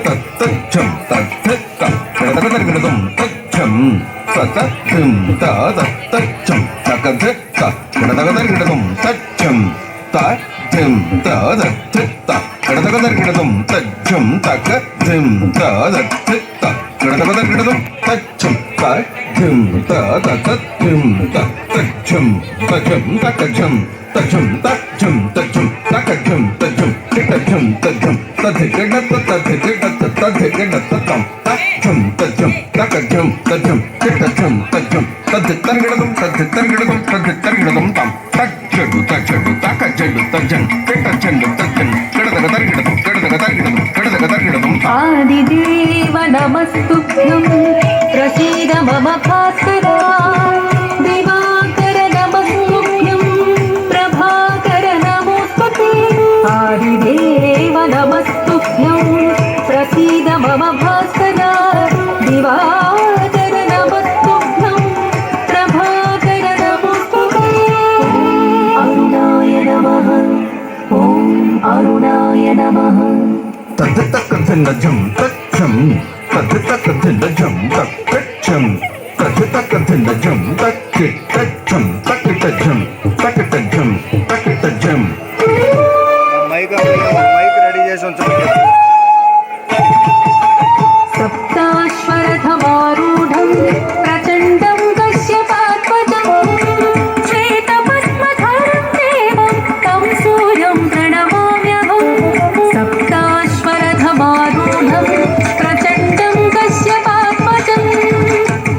తచ్చం తచ్చం తగదగదగదం తచ్చం తచ్చం తచ్చం తగదగ తగదగదగదం తచ్చం తచ్చం తచ్చం తగదగదగదం తచ్చం తగదం తచ్చం తగదగదగదం తచ్చం తచ్చం తచ్చం తచ్చం తచ్చం తచ్చం తచ్చం తచ్చం తచ్చం తచ్చం తచ్చం తచ్చం తచ్చం తచ్చగడత తచ్చగడత తచ్చగడత తచ్చం తచ్చం తచ్చం తచ్చం తచ్చం తచ్చం తచ్చగడతం తచ్చగడతం తచ్చగడతం తం తచ్చడు తచ్చడు తచ్చడు తచ్చం తచ్చండు తచ్చం కడదగదగడతం కడదగదగడతం కడదగదగడతం ఆదిదేవ నమస్తుభ్యం ప్రసీద మమ భాస్కరా దివాకర నమస్తుభ్యం ప్రభాకర నమోస్తుతే ఆదిదేవ నమస్తుభ్యం ప్రసీద మమ భాస్కరా దివాకర నమస్తుభ్యం ప్రభాకర నమోస్తుతే అరుణాయ నమః ఓం అరుణాయ నమః తచ్చం తచ్చం తచ్చం తచ్చం తచ్చం తచ్చం తచ్చం తచ్చం మైక్ రెడీ చేసి ఉంచండి. సప్తాశ్వరథమారూఢం ప్రచండం కశ్యపాత్మజం శ్వేతపద్మధరం దేవం తం సూర్యం ప్రణమామ్యహం సప్తాశ్వరథమారూఢం ప్రచండం కశ్యపాత్మజం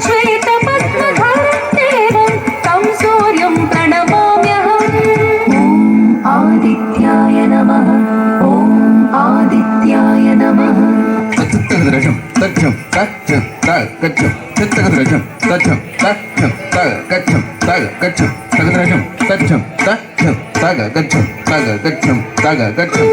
శ్వేతపద్మధరం దేవం తం సూర్యం ప్రణమామ్యహం ఓం ఆదిత్యాయ నమః ఓం ఆదిత్యాయ నమః తచ్చం తచ్చం తచ్చం తగచ్చం తచ్చగదరజం తచ్చం తచ్చం తగచ్చం తగచ్చం తగదరజం తచ్చం తచ్చం తగచ్చం తగచ్చం తగచ్చం